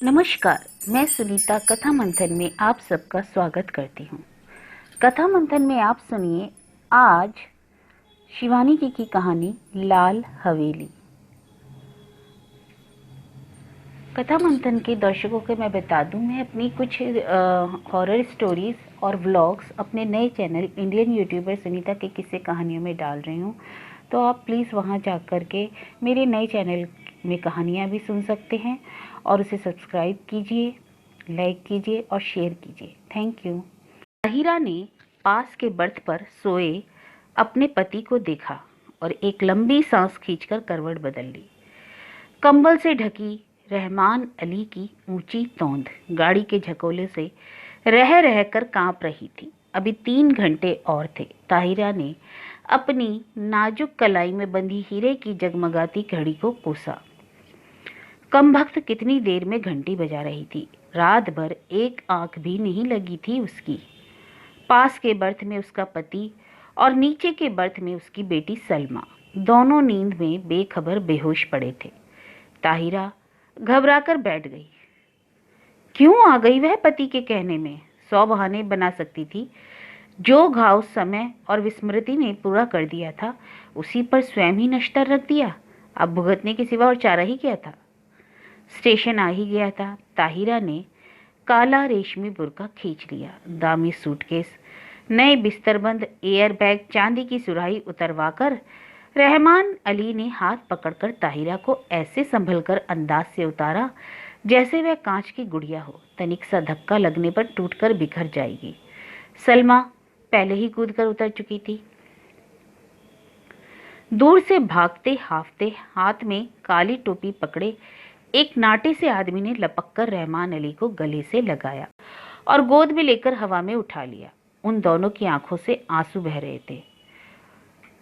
नमस्कार, मैं सुनीता कथा मंथन में आप सबका स्वागत करती हूँ। कथा मंथन में आप सुनिए आज शिवानी जी की कहानी लाल हवेली। कथा मंथन के दर्शकों को मैं बता दूं, मैं अपनी कुछ हॉरर स्टोरीज और व्लॉग्स अपने नए चैनल इंडियन यूट्यूबर सुनीता के किस्से कहानियों में डाल रही हूँ। तो आप प्लीज़ वहाँ जा कर के मेरे नए चैनल में कहानियाँ भी सुन सकते हैं और उसे सब्सक्राइब कीजिए, लाइक कीजिए और शेयर कीजिए। Thank you. ताहिरा ने पास के बर्थ पर सोए अपने पति को देखा और एक लंबी सांस खींचकर करवट बदल ली। कंबल से ढकी रहमान अली की ऊंची तोंद गाड़ी के झकोले से रह रहकर कांप रही थी। अभी 3 घंटे और थे। ताहिरा ने अपनी नाजुक कलाई में बंधी हीरे की जगमगाती घड़ी को कोसा। कमबख्त कितनी देर में घंटी बजा रही थी। रात भर एक आंख भी नहीं लगी थी उसकी। पास के बर्थ में उसका पति और नीचे के बर्थ में उसकी बेटी सलमा, दोनों नींद में बेखबर बेहोश पड़े थे। ताहिरा घबराकर बैठ गई। क्यों आ गई वह पति के कहने में? 100 बहाने बना सकती थी। जो घाव समय और विस्मृति ने पूरा कर दिया था, उसी पर स्वयं ही नश्तर रख दिया। अब भुगतने के सिवा और चारा ही क्या था? स्टेशन आ ही गया था। ताहिरा ने काला रेशमी बुर्का खींच लिया। दामी सूटकेस, नए बिस्तरबंद, एयर बैग, चांदी की सुराही उतरवाकर रहमान अली ने हाथ पकड़कर ताहिरा को ऐसे संभलकर अंदाज से उतारा जैसे वह कांच की गुड़िया हो। तनिक सा धक्का लगने पर टूटकर बिखर जाएगी। सलमा पहले ही कूदकर उतर चुकी थी। दूर से भागते हाफते हाथ में काली टोपी पकड़े एक नाटे से आदमी ने लपककर रहमान अली को गले से लगाया और गोद में लेकर हवा में उठा लिया। उन दोनों की आंखों से आंसू बह रहे थे।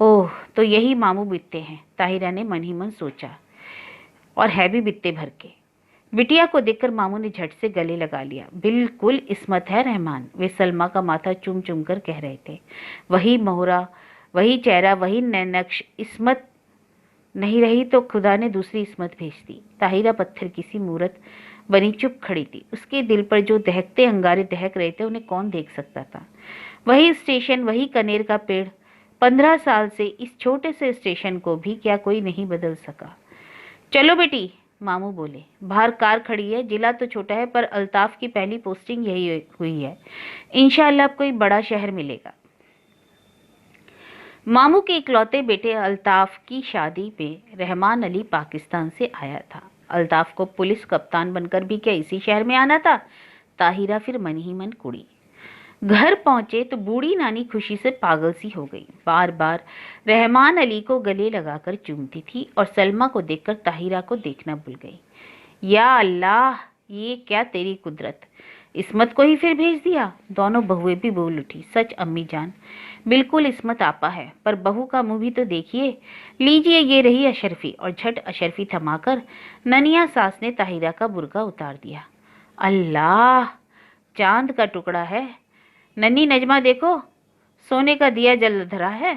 ओह, तो यही मामू बित्ते हैं, ताहिरा ने मन ही मन सोचा, और है भी बित्ते भर के। बिटिया को देखकर मामू ने झट से गले लगा लिया। बिल्कुल इस्मत है रहमान, वे सलमा का माथा चूम चूम कर कह रहे थे। वही मोहरा, वही चेहरा, वही नैनक्श। इस्मत नहीं रही तो खुदा ने दूसरी इस्मत भेज दी। ताहिरा पत्थर की सी मूरत बनी चुप खड़ी थी। उसके दिल पर जो दहकते अंगारे दहक रहे थे, उन्हें कौन देख सकता था? वही स्टेशन, वही कनेर का पेड़। 15 साल से इस छोटे से स्टेशन को भी क्या कोई नहीं बदल सका? चलो बेटी, मामू बोले। बाहर कार खड़ी है। जिला तो छोटा है, पर अल्ताफ की पहली पोस्टिंग यही हुई है। इंशाअल्लाह अब कोई बड़ा शहर मिलेगा। मामू के इकलौते बेटे अल्ताफ की शादी में रहमान अली पाकिस्तान से आया था। अल्ताफ को पुलिस कप्तान बनकर भी क्या इसी शहर में आना था? ताहिरा फिर मन ही मन कुड़ी। घर पहुंचे तो बूढ़ी नानी खुशी से पागल सी हो गई। बार बार रहमान अली को गले लगाकर चूमती थी और सलमा को देखकर ताहिरा को देखना भूल गई। या अल्लाह, ये क्या तेरी कुदरत! इस्मत को ही फिर भेज दिया। दोनों बहुएं भी बोल उठी। सच अम्मी जान, बिल्कुल इस्मत आपा है, पर बहू का मुंह भी तो देखिए। लीजिए, ये रही अशरफी। और झट अशरफी थमाकर ननिया सास ने ताहिरा का बुर्का उतार दिया। अल्लाह, चांद का टुकड़ा है। नन्ही नजमा देखो, सोने का दिया जल धरा है।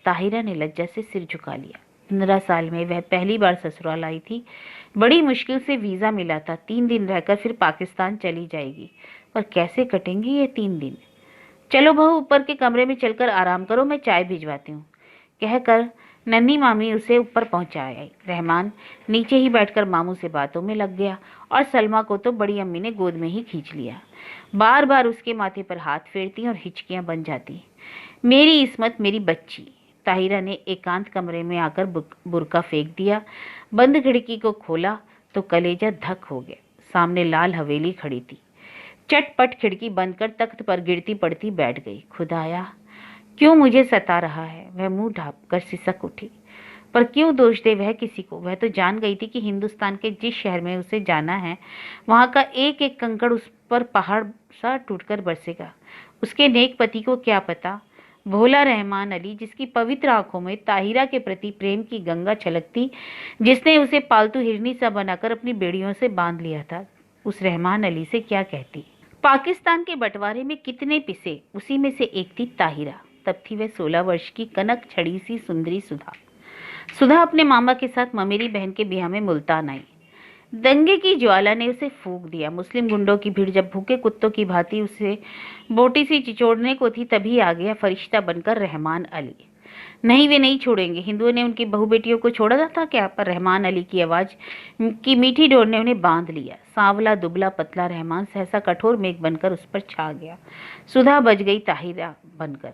ताहिरा ने लज्जा से सिर झुका लिया। 15 साल में वह पहली बार ससुराल आई थी। बड़ी मुश्किल से वीज़ा मिला था। 3 दिन रहकर फिर पाकिस्तान चली जाएगी। पर कैसे कटेंगे ये 3 दिन? चलो बहू, ऊपर के कमरे में चलकर आराम करो, मैं चाय भिजवाती हूँ, कहकर नन्ही मामी उसे ऊपर पहुंचा आई। रहमान नीचे ही बैठकर मामू से बातों में लग गया और सलमा को तो बड़ी अम्मी ने गोद में ही खींच लिया। बार बार उसके माथे पर हाथ फेरती और हिचकियां बन जाती। मेरी इस्मत, मेरी बच्ची। ताहिरा ने एकांत कमरे में आकर बुर्का फेंक दिया। बंद खिड़की को खोला तो कलेजा धक हो गया। सामने लाल हवेली खड़ी थी। चटपट खिड़की बंद कर तख्त पर गिरती पड़ती बैठ गई। खुदाया, क्यों मुझे सता रहा है? वह मुंह ढाँप कर सिसक उठी। पर क्यों दोष दे वह किसी को? वह तो जान गई थी कि हिंदुस्तान के जिस शहर में उसे जाना है, वहां का एक एक कंकड़ उस पर पहाड़ सा टूटकर बरसेगा। उसके नेक पति को क्या पता, भोला रहमान अली, जिसकी पवित्र आंखों में ताहिरा के प्रति प्रेम की गंगा छलकती, जिसने उसे पालतू हिरनी सा बनाकर अपनी बेड़ियों से बांध लिया था, उस रहमान अली से क्या कहती? पाकिस्तान के बंटवारे में कितने पिसे, उसी में से एक थी ताहिरा। तब थी वह 16 वर्ष की कनक छड़ी सी सुंदरी सुधा। सुधा अपने मामा के साथ ममेरी बहन के ब्याह में मुल्तान आई। दंगे की ज्वाला ने उसे फूंक दिया। मुस्लिम गुंडों की भीड़ जब भूखे कुत्तों की भांति उसे बोटी से चिचोड़ने को थी, तभी आ गया फरिश्ता बनकर रहमान अली। नहीं, वे नहीं छोड़ेंगे। हिंदुओं ने उनकी बहू बेटियों को छोड़ा था क्या? पर रहमान अली की आवाज की मीठी डोर ने उन्हें बांध लिया। सांवला दुबला पतला रहमान सहसा कठोर मेघ बनकर उस पर छा गया। सुधा बज गई ताहिरा बनकर।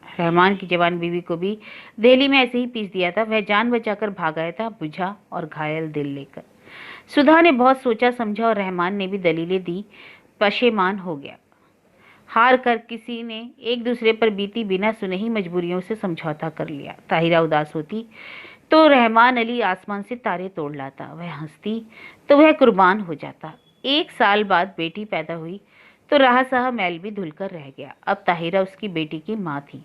रहमान की जवान बीवी को भी दिल्ली में ऐसे ही पीस दिया था। वह जान बचाकर भाग आया था, बुझा और घायल दिल लेकर। सुधा ने बहुत सोचा समझा और रहमान ने भी दलीलें दी। पशेमान हो गया। हार कर किसी ने एक दूसरे पर बीती बिना सुने ही मजबूरियों से समझौता कर लिया। ताहिरा उदास होती तो रहमान अली आसमान से तारे तोड़ लाता। वह हंसती तो वह कुर्बान हो जाता। 1 साल बाद बेटी पैदा हुई तो रहा सहा मैल भी धुलकर रह गया। अब ताहिरा उसकी बेटी की माँ थी,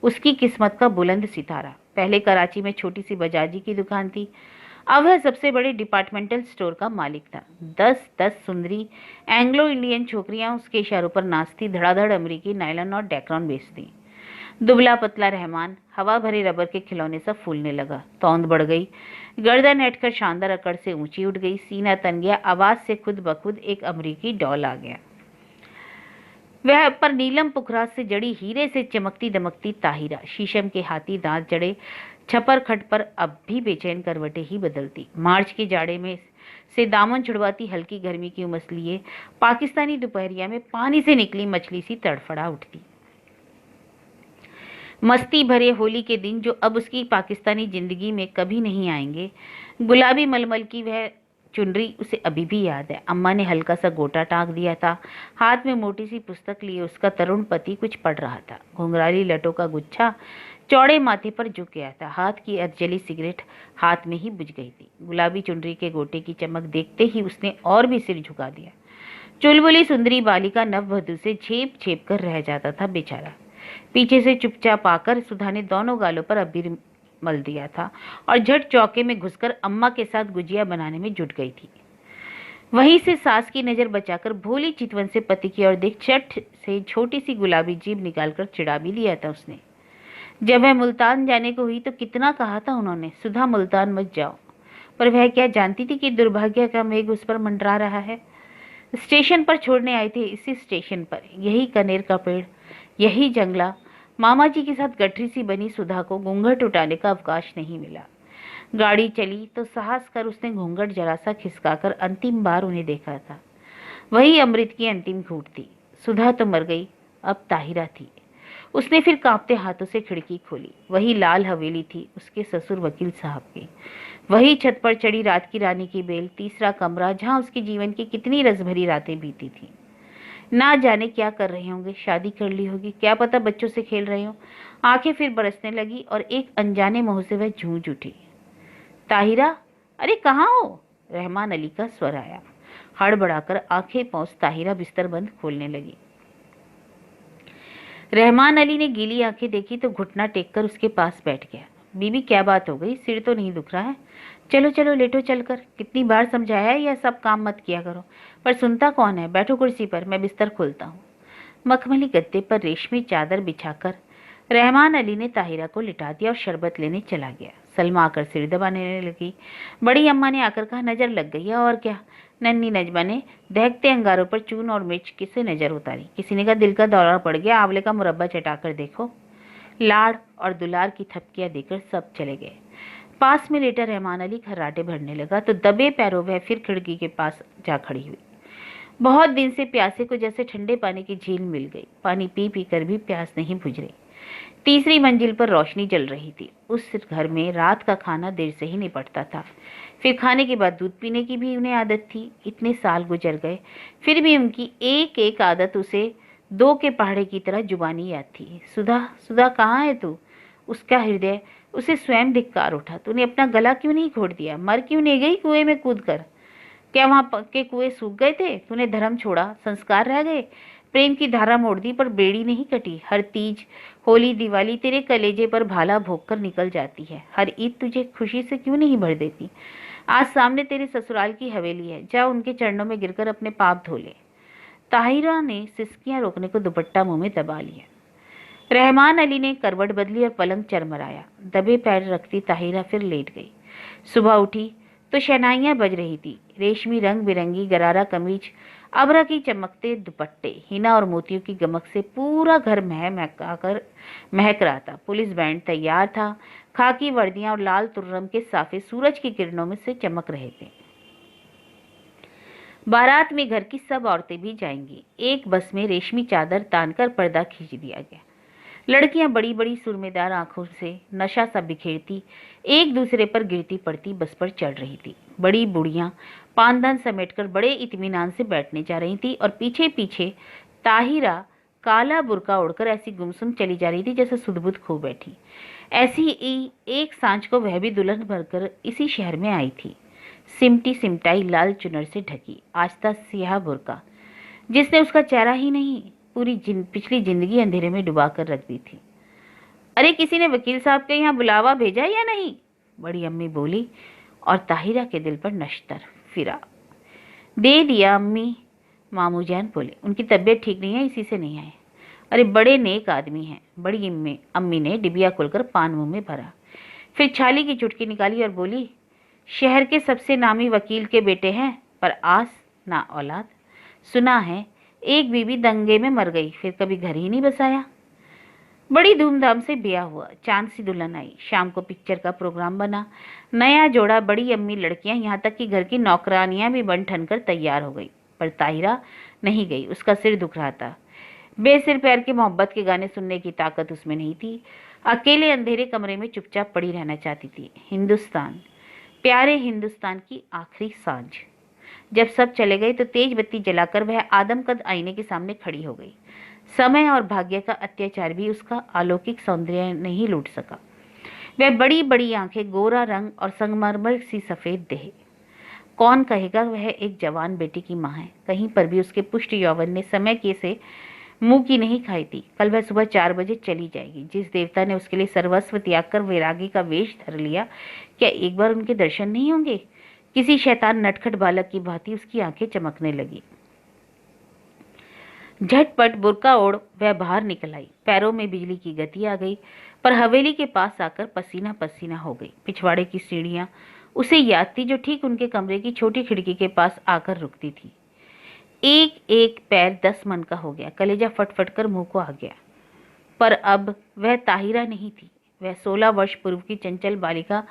उसकी किस्मत का बुलंद सितारा। पहले कराची में छोटी सी बजाजी की दुकान थी, अब वह सबसे बड़े डिपार्टमेंटल स्टोर का मालिक था। 10-10 सुंदरी एंग्लो इंडियन छोकरियां उसके इशारों पर नाचती, धड़ाधड़ अमेरिकी नायलॉन और डेक्रॉन बेचती। दुबला पतला रहमान हवा भरे रबर के खिलौने सा फूलने लगा। तौंद बढ़ गई, गर्दन ऐंठकर शानदार अकड़ से ऊंची उठ गई, सीना तन गया, आवाज से खुद बखुद एक अमेरिकी डॉल आ गया। वह पर नीलम पुखराज से जड़ी हीरे से चमकती दमकती ताहिरा, शीशम के हाथी दांत जड़े छपर खट पर अब भी बेचैन करवटे ही बदलती। मार्च के जाड़े में से दामन छुड़वाती हल्की गर्मी की उमस लिए पाकिस्तानी दोपहरिया में पानी से निकली मछली सी तड़फड़ा उठती। मस्ती भरे होली के दिन जो अब उसकी पाकिस्तानी जिंदगी में कभी नहीं आएंगे। गुलाबी मलमल की वह चुनरी उसे अभी भी याद है। अम्मा ने हल्का सा गोटा टाँक दिया था। हाथ में मोटी सी पुस्तक लिए उसका तरुण पति कुछ पढ़ रहा था। घुंघराली लटों का गुच्छा चौड़े माथे पर झुक गया था। हाथ की अधजली सिगरेट हाथ में ही बुझ गई थी। गुलाबी चुनरी के गोटे की चमक देखते ही उसने और भी सिर झुका दिया। चुलबुली सुंदरी बालिका नववधू से झेप झेप कर रह जाता था बेचारा। पीछे से चुपचाप आकर सुधा ने दोनों गालों पर अबीर मल दिया था और झट चौके में घुसकर अम्मा के साथ गुजिया बनाने में जुट गई थी। वहीं से सास की नजर बचाकर भोली चितवन से पति की ओर देख चट से छोटी सी गुलाबी जीभ निकालकर चिढ़ा भी लिया था उसने। जब वह मुल्तान जाने को हुई तो कितना कहा था उन्होंने, सुधा मुल्तान मत जाओ। पर वह क्या जानती थी कि दुर्भाग्य का मेघ उस पर मंडरा रहा है। स्टेशन पर छोड़ने आए थे, इसी स्टेशन पर, यही कनेर का पेड़, यही जंगला। मामा जी के साथ गठरी सी बनी सुधा को घूंघट उठाने का अवकाश नहीं मिला। गाड़ी चली तो साहस कर उसने घूंघट जरा सा खिसकाकर अंतिम बार उन्हें देखा था। वही अमृत की अंतिम घूंट थी। सुधा तो मर गई, अब ताहिरा थी। उसने फिर कांपते हाथों से खिड़की खोली। वही लाल हवेली थी उसके ससुर वकील साहब की। वही छत पर चढ़ी रात की रानी की बेल, तीसरा कमरा जहां उसके जीवन की कितनी रसभरी रातें बीती थी। ना जाने क्या कर रहे होंगे, शादी कर ली होगी, क्या पता बच्चों से खेल रहे हो। आंखें फिर बरसने लगी और एक अनजाने मुंह से वह जूझ उठी, ताहिरा, अरे कहाँ हो? रहमान अली का स्वर आया। हड़बड़ाकर आंखें पहुंच ताहिरा बिस्तर बंद खोलने लगी। रहमान अली ने गीली आंखें देखी तो घुटना टेककर उसके पास बैठ गया। बीबी, क्या बात हो गई? सिर तो नहीं दुख रहा है? चलो चलो लेटो चलकर। कितनी बार समझाया है यह सब काम मत किया करो, पर सुनता कौन है। बैठो कुर्सी पर, मैं बिस्तर खोलता हूँ। मखमली गद्दे पर रेशमी चादर बिछाकर रहमान अली ने ताहिरा को लिटा दिया और शरबत लेने चला गया। सलमा आकर सिर दबाने लगी। बड़ी अम्मा ने आकर कहा, नजर लग गई है। और क्या? नन्ही नजमा ने दहकते अंगारों पर चून और मिर्च से नजर उतारी। किसी ने कहा, दिल का दौरा पड़ गया, आंवले का मुरब्बा चटाकर देखो। लाड़ और दुलार की थपकियां देकर सब चले गए। पास में लेटा रहमान अली खर्राटे भरने लगा तो दबे पैरों वह फिर खिड़की के पास जा खड़ी हुई। बहुत दिन से प्यासे को जैसे ठंडे पानी की झील मिल गई। पानी पी पी कर भी प्यास नहीं बुझ रही। तीसरी मंजिल पर रोशनी जल रही थी। उस घर में रात का खाना देर से ही निपटता था। फिर खाने के बाद दूध पीने की भी उन्हें आदत थी। इतने साल गुजर गए, फिर भी उनकी एक एक आदत उसे दो के पहाड़े की तरह जुबानी याद थी। सुधा, सुधा कहाँ है तू? उसका हृदय उसे स्वयं धिक्कार उठा। तूने अपना गला क्यों नहीं घोट दिया? मर क्यों नहीं गई कुएं में कूद कर? क्या वहां के कुएं सूख गए थे? तूने धर्म छोड़ा, संस्कार रह गए। प्रेम की धारा मोड़ दी पर बेड़ी नहीं कटी। हर तीज, होली, दिवाली तेरे कलेजे पर भाला भोग कर निकल जाती है। हर ईद तुझे खुशी से क्यों नहीं भर देती? आज सामने तेरे ससुराल की हवेली है, जा उनके चरणों में गिरकर अपने पाप धो ले। ताहिरा ने सिसकियां रोकने को दुपट्टा मुंह में दबा लिया। रहमान अली ने करवट बदली और पलंग चरमराया। दबे पैर रखती ताहिरा फिर लेट गई। सुबह उठी तो शहनाइयां बज रही थी। रेशमी रंग बिरंगी गरारा कमीज, अबरा की चमकते दुपट्टे, हिना और मोतियों की गमक से पूरा घर महक रहा था। पुलिस बैंड तैयार था। खाकी वर्दियां और लाल तुर्रम के साफे सूरज की किरणों में से चमक रहे थे। बारात में घर की सब औरतें भी जाएंगी। एक बस में रेशमी चादर तानकर पर्दा खींच दिया गया। लड़कियां बड़ी बड़ी सुरमेदार आंखों से नशा सा बिखेरती एक दूसरे पर गिरती पड़ती बस पर चढ़ रही थी। बड़ी बुढ़ियां पानदान समेटकर बड़े इत्मीनान से बैठने जा रही थी और पीछे पीछे ताहिरा काला बुर्का ओढ़कर ऐसी गुमसुम चली जा रही थी जैसे सुध-बुध खो बैठी। ऐसी ही एक सांझ को वह भी दुल्हन बनकर इसी शहर में आई थी, सिमटी सिमटाई लाल चुनर से ढकी, आस्ता सियाह बुर्का जिसने उसका चेहरा ही नहीं पूरी पिछली जिंदगी अंधेरे में डुबा कर रख दी थी। अरे किसी ने वकील साहब के यहाँ बुलावा भेजा या नहीं? बड़ी अम्मी बोली और ताहिरा के दिल पर नश्तर फिरा। दे दिया अम्मी, मामू जान बोले। उनकी तबीयत ठीक नहीं है, इसी से नहीं आए। अरे बड़े नेक आदमी हैं। बड़ी अम्मी ने डिबिया खोलकर पान मुंह में भरा, फिर छाली की चुटकी निकाली और बोली, शहर के सबसे नामी वकील के बेटे हैं, पर आस ना औलाद। सुना है एक बीवी दंगे में मर गई, फिर कभी घर ही नहीं बसाया। बड़ी धूमधाम से ब्याह हुआ, चांद सी दुल्हन आई, शाम को पिक्चर का प्रोग्राम बना, नया जोड़ा, बड़ी अम्मी, लड़कियां, यहाँ तक कि घर की नौकरानियां भी बन ठन कर तैयार हो गई। पर ताहिरा नहीं गई। उसका सिर दुख रहा था। बेसिर पैर के मोहब्बत के गाने सुनने की ताकत उसमें नहीं थी। अकेले अंधेरे कमरे में चुपचाप पड़ी रहना चाहती थी। हिंदुस्तान, प्यारे हिंदुस्तान की आखिरी सांझ। जब सब चले गए तो तेज बत्ती जलाकर वह आदमकद आईने के सामने खड़ी हो गई। समय और भाग्य का अत्याचार भी उसका अलौकिक सौंदर्य नहीं लूट सका। वह बड़ी बड़ी आंखें, गोरा रंग और संगमरमर सी सफेद देह। कौन कहेगा वह एक जवान बेटी की मां है? कहीं पर भी उसके पुष्ट यौवन ने समय के से मुंह की नहीं खाई थी। कल वह सुबह 4 बजे चली जाएगी। जिस देवता ने उसके लिए सर्वस्व त्याग कर वैरागी का वेश धर लिया, क्या एक बार उनके दर्शन नहीं होंगे? किसी शैतान नटखट बालक की भांति उसकी आंखें चमकने लगी। झटपट बुर्का ओढ़ वह बाहर निकल आई। पैरों में बिजली की गति आ गई, पर हवेली के पास आकर पसीना पसीना हो गई। पिछवाड़े की सीढ़ियां उसे याद थी, जो ठीक उनके कमरे की छोटी खिड़की के पास आकर रुकती थी। एक एक पैर 10 मन का हो गया। कलेजा फटफट कर मुंह को आ गया। पर अब वह ताहिरा नहीं थी। वह 16 वर्ष पूर्व की चंचल बालिका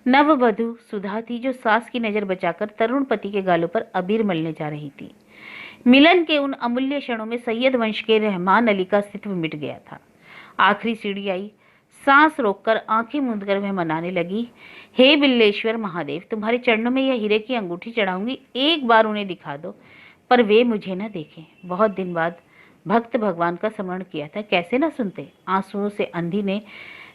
नववधु सुधा थी, जो सास की नजर बचाकर तरुण पति के गालों पर अबीर मलने जा रही थी। मिलन के उन अमूल्य क्षणों में सैयद वंश के रहमान अली का अस्तित्व मिट गया था। आखिरी सीढ़ी आई। सांस रोककर आंखें मूंदकर वह मनाने लगी, हे बिल्लेश्वर महादेव, तुम्हारे चरणों में यह हीरे की अंगूठी चढ़ाऊंगी, एक बार उन्हें दिखा दो, पर वे मुझे न देखें। बहुत दिन बाद भक्त भगवान का स्मरण किया था, कैसे न सुनते। आंसुओं से अंधी ने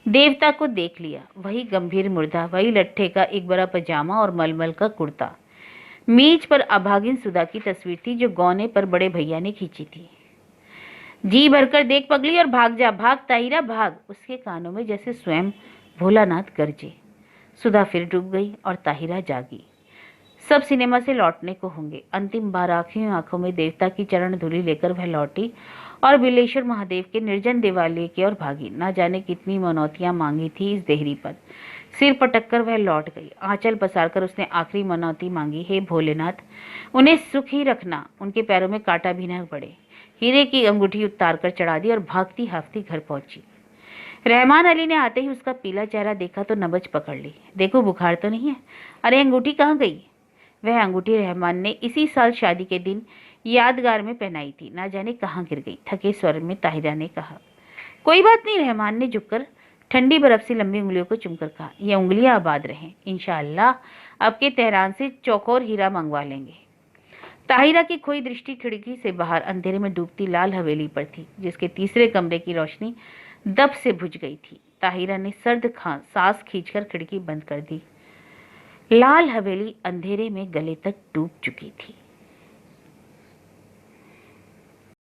देवता को देख लिया। वही गंभीर मुर्दा, वही लट्ठे का एक बड़ा पजामा और मलमल का कुर्ता। मेज पर अभागिन सुधा की तस्वीर थी, जो गौने पर बड़े भैया ने खींची थी। जी भरकर देख पगली और भाग जा, भाग ताहिरा भाग। उसके कानों में जैसे स्वयं भोलानाथ गरजे। सुधा फिर डूब गई और ताहिरा जागी। सब सिनेमा से लौटने को होंगे। अंतिम बार आंखों में देवता की चरण धूलि लेकर वह लौटी और बिल्लेश्वर महादेव के निर्जन देवालय की ओर भागी। ना जाने कितनी मनौतियां मांगी थी इस देहरी पर। सिर पटककर वह लौट गई। आंचल पसारकर उसने आखिरी मनौती मांगी, हे भोलेनाथ, उन्हें सुख ही रखना, उनके पैरों में कांटा भी न पड़े। हीरे की अंगूठी उतार कर चढ़ा दी और भागती हाफती घर पहुंची। रहमान अली ने आते ही उसका पीला चेहरा देखा तो नबज पकड़ ली। देखो बुखार तो नहीं है? अरे अंगूठी कहाँ गई? वह अंगूठी रहमान ने इसी साल शादी के दिन यादगार में पहनाई थी, ना जाने कहाँ गिर गई। थके स्वर में ताहिरा ने कहा, कोई बात नहीं। रहमान ने झुककर ठंडी बर्फ से लंबी उंगलियों को चुमकर कहा, ये उंगलियां आबाद रहें, इंशाअल्लाह आपके तेहरान से चौकोर हीरा मंगवा लेंगे। ताहिरा की खोई दृष्टि खिड़की से बाहर अंधेरे में डूबती लाल हवेली पर थी, जिसके तीसरे कमरे की रोशनी दब से बुझ गई थी। ताहिरा ने सर्द सांस खींचकर खिड़की बंद कर दी। लाल हवेली अंधेरे में गले तक डूब चुकी थी।